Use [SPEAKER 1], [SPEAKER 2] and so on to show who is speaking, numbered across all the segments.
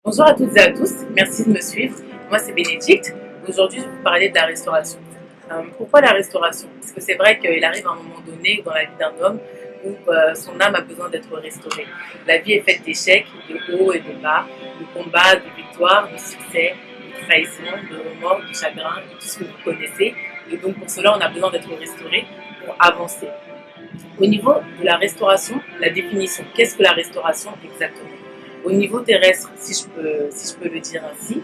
[SPEAKER 1] Bonjour à toutes et à tous, merci de me suivre. Moi c'est Bénédicte. Aujourd'hui je vais vous parler de la restauration. Pourquoi la restauration? Parce que c'est vrai qu'il arrive à un moment donné dans la vie d'un homme où son âme a besoin d'être restaurée. La vie est faite d'échecs, de hauts et de bas, de combats, de victoires, de succès, de trahison, de remords, de chagrin, de tout ce que vous connaissez. Et donc pour cela on a besoin d'être restauré pour avancer. Au niveau de la restauration, la définition, qu'est-ce que la restauration exactement? Au niveau terrestre, si je peux le dire ainsi,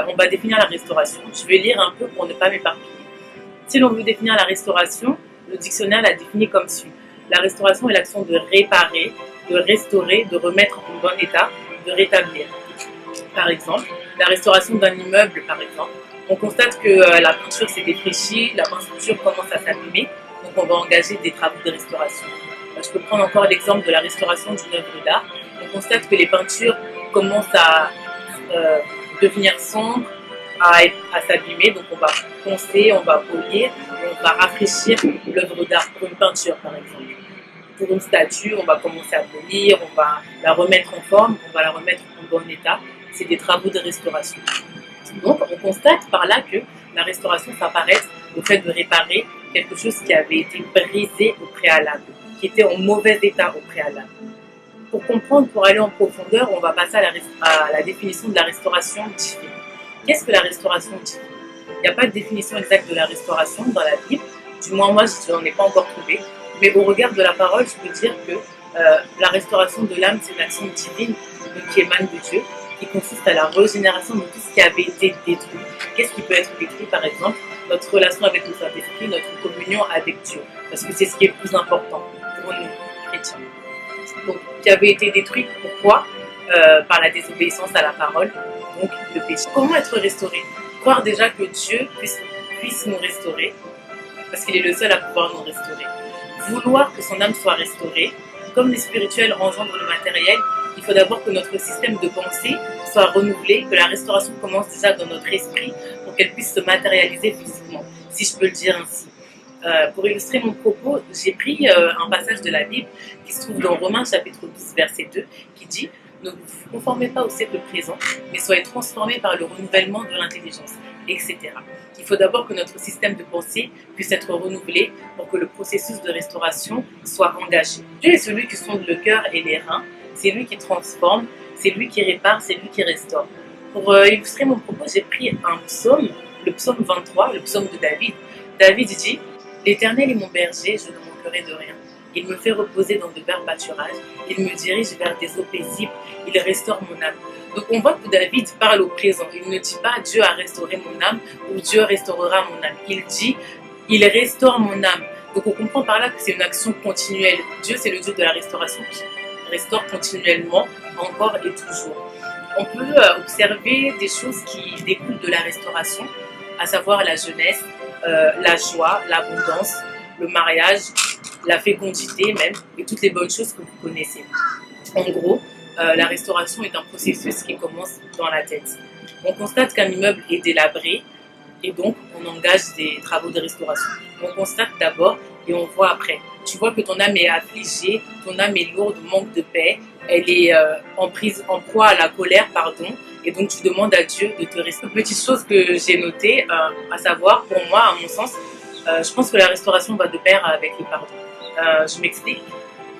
[SPEAKER 1] on va définir la restauration. Je vais lire un peu pour ne pas m'éparpiller. Si l'on veut définir la restauration, le dictionnaire la définit comme suit. La restauration est l'action de réparer, de restaurer, de remettre en bon état, de rétablir. Par exemple, la restauration d'un immeuble, par exemple, on constate que la peinture s'est défraîchie, la peinture commence à s'abîmer, donc on va engager des travaux de restauration. Je peux prendre encore l'exemple de la restauration d'une œuvre d'art. On constate que les peintures commencent à euh, devenir sombres, à s'abîmer, donc on va poncer, on va polir, on va rafraîchir l'œuvre d'art pour une peinture par exemple. Pour une statue, on va commencer à polir, on va la remettre en forme, on va la remettre en bon état. C'est des travaux de restauration. Donc on constate par là que la restauration s'apparête au fait de réparer quelque chose qui avait été brisé au préalable, qui était en mauvais état au préalable. Pour comprendre, pour aller en profondeur, on va passer à la définition de la restauration divine. Qu'est-ce que la restauration divine? Il n'y a pas de définition exacte de la restauration dans la Bible, du moins moi je n'en ai pas encore trouvé, mais au regard de la parole, je peux dire que la restauration de l'âme, c'est une action divine qui émane de Dieu, qui consiste à la régénération de tout ce qui avait été détruit. Qu'est-ce qui peut être détruit par exemple? Notre relation avec le Saint-Esprit, notre communion avec Dieu, parce que c'est ce qui est le plus important pour nous, chrétiens. Donc, qui avait été détruit, pourquoi? Par la désobéissance à la parole, donc le péché. Comment être restauré? Croire déjà que Dieu puisse nous restaurer, parce qu'il est le seul à pouvoir nous restaurer. Vouloir que son âme soit restaurée, comme les spirituels engendrent le matériel, il faut d'abord que notre système de pensée soit renouvelé, que la restauration commence déjà dans notre esprit pour qu'elle puisse se matérialiser physiquement, si je peux le dire ainsi. Pour illustrer mon propos, j'ai pris un passage de la Bible qui se trouve dans Romains chapitre 12 verset 2 qui dit « Ne vous conformez pas au siècle présent, mais soyez transformés par le renouvellement de l'intelligence, etc. » Il faut d'abord que notre système de pensée puisse être renouvelé pour que le processus de restauration soit engagé. Dieu est celui qui sonde le cœur et les reins, c'est lui qui transforme, c'est lui qui répare, c'est lui qui restaure. Pour illustrer mon propos, j'ai pris un psaume, le psaume 23, le psaume de David. David dit « L'Éternel est mon berger, je ne manquerai de rien. Il me fait reposer dans de verts pâturages, il me dirige vers des eaux paisibles, il restaure mon âme. » Donc on voit que David parle au présent. Il ne dit pas « Dieu a restauré mon âme » ou « Dieu restaurera mon âme ». Il dit « Il restaure mon âme ». Donc on comprend par là que c'est une action continuelle. Dieu, c'est le Dieu de la restauration qui restaure continuellement, encore et toujours. On peut observer des choses qui découlent de la restauration, à savoir la jeunesse, la joie, l'abondance, le mariage, la fécondité même, et toutes les bonnes choses que vous connaissez. En gros, la restauration est un processus qui commence dans la tête. On constate qu'un immeuble est délabré et donc on engage des travaux de restauration. On constate d'abord et on voit après. Tu vois que ton âme est affligée, ton âme est lourde, manque de paix, elle est en proie à la colère, pardon, et donc tu demandes à Dieu de te restaurer. Petite chose que j'ai notée, à savoir, pour moi, à mon sens, je pense que la restauration va de pair avec le pardon. Je m'explique.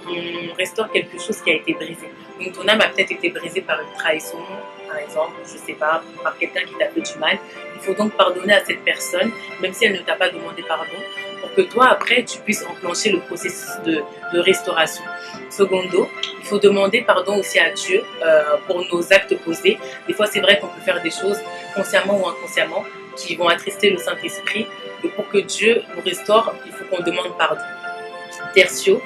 [SPEAKER 1] On restaure quelque chose qui a été brisé. Donc ton âme a peut-être été brisée par une trahison, par exemple, je sais pas, par quelqu'un qui t'a fait du mal. Il faut donc pardonner à cette personne, même si elle ne t'a pas demandé pardon, pour que toi, après, tu puisses enclencher le processus de restauration. Secondo, il faut demander pardon aussi à Dieu pour nos actes posés. Des fois, c'est vrai qu'on peut faire des choses consciemment ou inconsciemment qui vont attrister le Saint-Esprit. Et pour que Dieu nous restaure, il faut qu'on demande pardon. Tertio,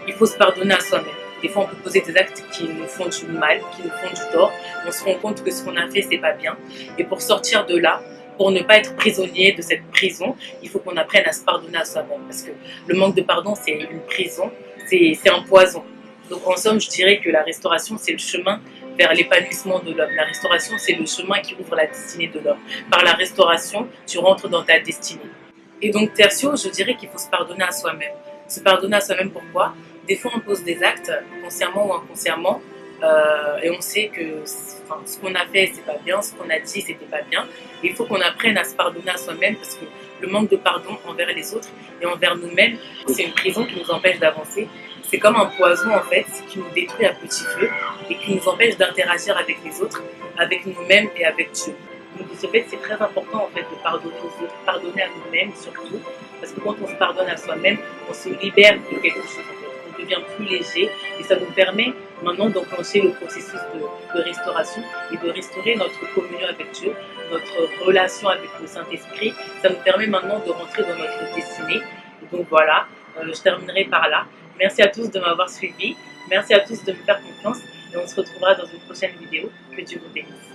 [SPEAKER 1] il faut se pardonner à soi-même. Des fois, on peut poser des actes qui nous font du mal, qui nous font du tort. On se rend compte que ce qu'on a fait, c'est pas bien. Et pour sortir de là, pour ne pas être prisonnier de cette prison, il faut qu'on apprenne à se pardonner à soi-même. Parce que le manque de pardon, c'est une prison, c'est un poison. Donc en somme, je dirais que la restauration, c'est le chemin vers l'épanouissement de l'homme. La restauration, c'est le chemin qui ouvre la destinée de l'homme. Par la restauration, tu rentres dans ta destinée. Et donc tertio, je dirais qu'il faut se pardonner à soi-même. Se pardonner à soi-même, pourquoi? Des fois, on pose des actes, consciemment ou inconsciemment, et on sait que ce qu'on a fait, c'est pas bien, ce qu'on a dit, c'était pas bien. Et il faut qu'on apprenne à se pardonner à soi-même parce que le manque de pardon envers les autres et envers nous-mêmes, c'est une prison qui nous empêche d'avancer. C'est comme un poison en fait qui nous détruit à petit feu et qui nous empêche d'interagir avec les autres, avec nous-mêmes et avec Dieu. Donc de ce fait, c'est très important en fait de pardonner aux autres, pardonner à nous-mêmes surtout, parce que quand on se pardonne à soi-même, on se libère de quelque chose en fait. On devient plus léger et ça nous permet maintenant d'enclencher le processus de restauration et de restaurer notre communion avec Dieu, notre relation avec le Saint-Esprit. Ça nous permet maintenant de rentrer dans notre destinée. Et donc voilà, je terminerai par là. Merci à tous de m'avoir suivi. Merci à tous de me faire confiance. Et on se retrouvera dans une prochaine vidéo. Que Dieu vous bénisse.